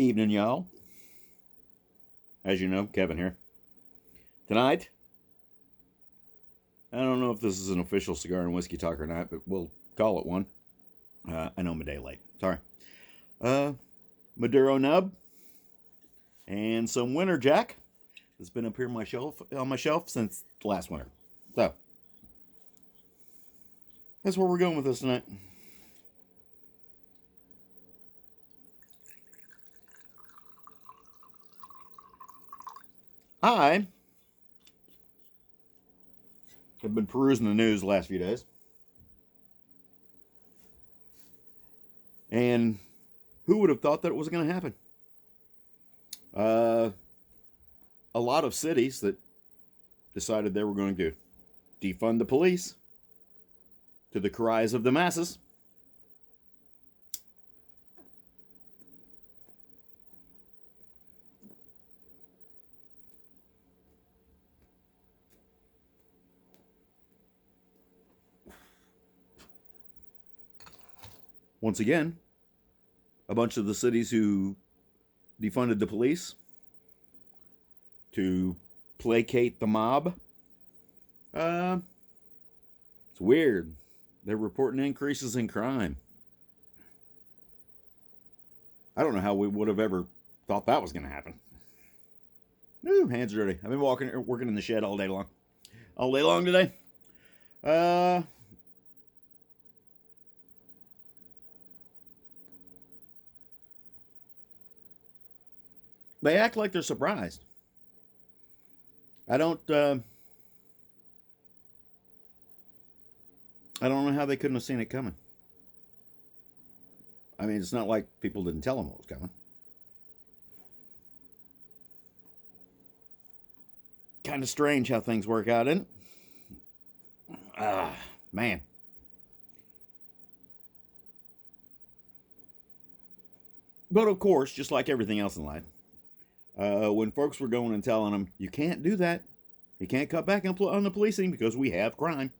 Evening, y'all. As you know, Kevin here. Tonight, I don't know if this is an official cigar and whiskey talk or not, but we'll call it one. I know I'm a day late. Sorry. Maduro nub and some Winter Jack that's been up here on my shelf since last winter. So that's where we're going with this tonight. I have been perusing the news the last few days. And who would have thought that it was going to happen? A lot of cities that decided they were going to defund the police to the cries of the masses. Once again, a bunch of the cities who defunded the police to placate the mob. It's weird. They're reporting increases in crime. I don't know how we would have ever thought that was going to happen. Ooh, hands dirty. I've been working in the shed all day long. All day long today. They act like they're surprised. I don't know how they couldn't have seen it coming. I mean, it's not like people didn't tell them what was coming. Kind of strange how things work out, isn't it? Man. But of course, just like everything else in life, when folks were going and telling them, you can't do that. You can't cut back on the policing because we have crime.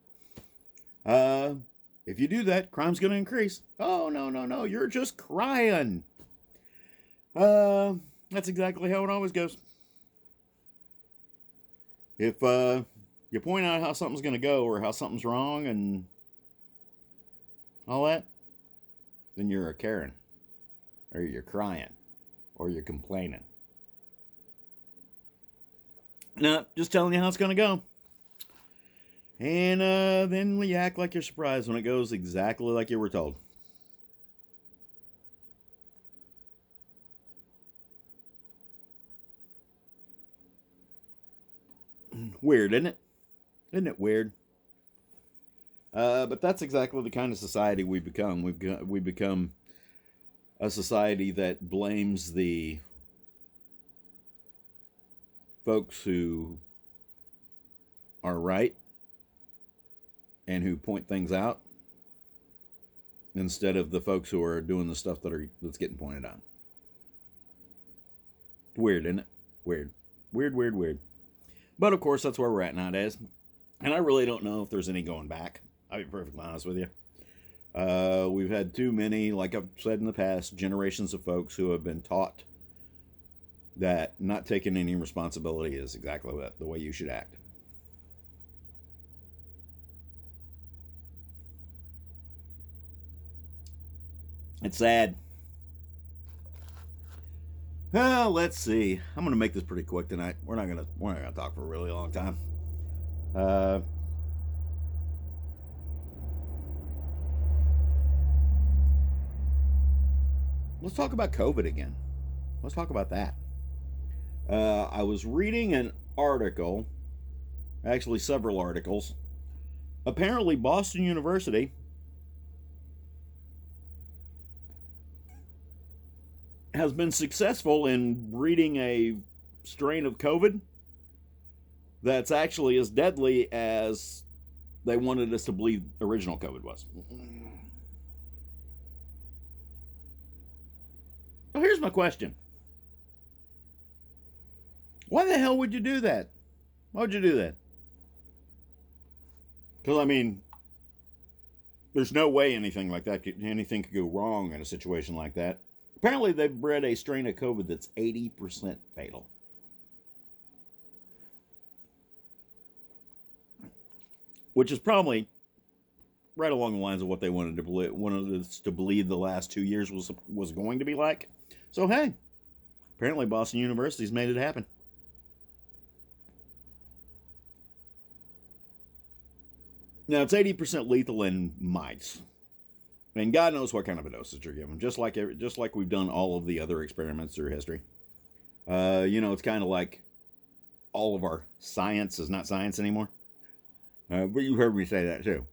If you do that, crime's going to increase. Oh, no, you're just crying. That's exactly how it always goes. If you point out how something's going to go or how something's wrong and all that, then you're a Karen. Or you're crying. Or you're complaining. No, just telling you how it's going to go. And then you act like you're surprised when it goes exactly like you were told. Weird, isn't it? Isn't it weird? But that's exactly the kind of society we've become. We've become a society that blames the folks who are right and who point things out instead of the folks who are doing the stuff that's getting pointed out. Weird, isn't it? Weird. But of course, that's where we're at nowadays. And I really don't know if there's any going back. I'll be perfectly honest with you. We've had too many, like I've said in the past, generations of folks who have been taught that not taking any responsibility is exactly the way you should act. It's sad. Well, let's see. I'm gonna make this pretty quick tonight. We're not gonna talk for a really long time. Let's talk about COVID again. Let's talk about that. I was reading an article, actually several articles. Apparently, Boston University has been successful in breeding a strain of COVID that's actually as deadly as they wanted us to believe original COVID was. So here's my question. Why the hell would you do that? Why would you do that? Because, I mean, there's no way anything could go wrong in a situation like that. Apparently, they've bred a strain of COVID that's 80% fatal. Which is probably right along the lines of what they wanted us to believe the last 2 years was going to be like. So, hey, apparently Boston University's made it happen. Now, it's 80% lethal in mice. And God knows what kind of a dosage you're given, just like we've done all of the other experiments through history. It's kind of like all of our science is not science anymore. But you heard me say that too.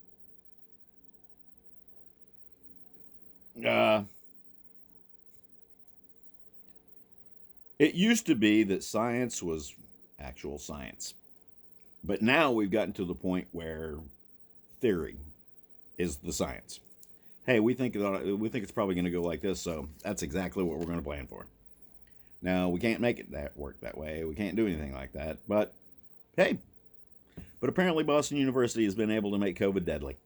It used to be that science was actual science. But now we've gotten to the point where theory is the science. Hey, we think it's probably going to go like this, so that's exactly what we're going to plan for. Now, we can't make it work that way. We can't do anything like that. But, hey. But apparently Boston University has been able to make COVID deadly.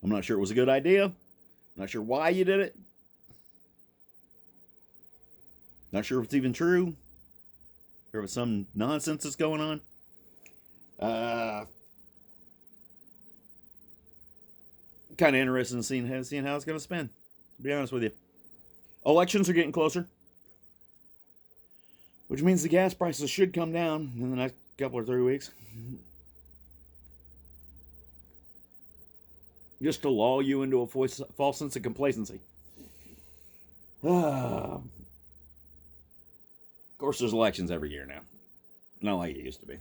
I'm not sure it was a good idea. I'm not sure why you did it. Not sure if it's even true. Or if some nonsense that's going on. Kind of interested in seeing how it's going to spin. To be honest with you. Elections are getting closer. Which means the gas prices should come down in the next couple or 3 weeks. Just to lull you into a false sense of complacency. Of course, there's elections every year now. Not like it used to be.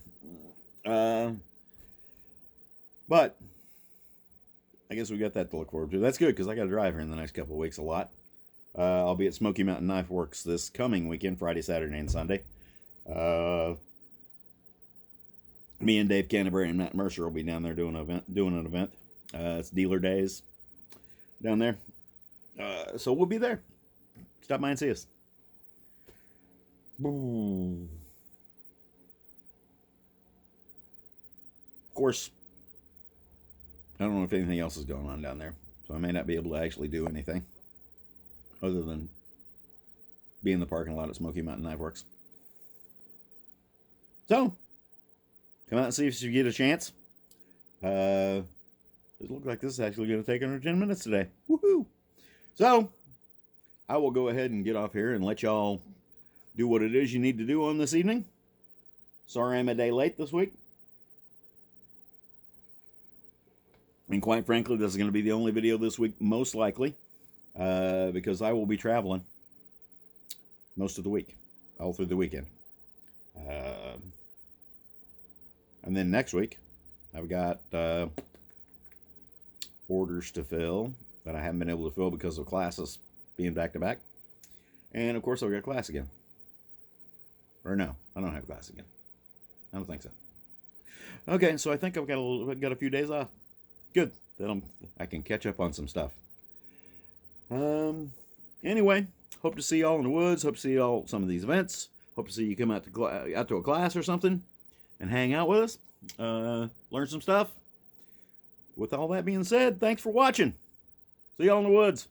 But I guess we got that to look forward to. That's good, because I got to drive here in the next couple of weeks a lot. I'll be at Smoky Mountain Knife Works this coming weekend, Friday, Saturday, and Sunday. Me and Dave Canterbury and Matt Mercer will be down there doing an event. It's dealer days down there. So we'll be there. Stop by and see us. Of course, I don't know if anything else is going on down there, so I may not be able to actually do anything other than be in the parking lot at Smoky Mountain Knife Works. So, come out and see if you get a chance. It looks like this is actually going to take under 10 minutes today. Woohoo! So, I will go ahead and get off here and let y'all do what it is you need to do on this evening. Sorry I'm a day late this week. And quite frankly, this is going to be the only video this week, most likely, because I will be traveling most of the week, all through the weekend. And then next week, I've got orders to fill that I haven't been able to fill because of classes being back-to-back. And, of course, I've got class again. Or no, I don't have class again. I don't think so. Okay, so I think I've got a few days off. Good. Then I can catch up on some stuff. Anyway, hope to see y'all in the woods. Hope to see y'all at some of these events. Hope to see you come out to a class or something and hang out with us. Learn some stuff. With all that being said, thanks for watching. See y'all in the woods.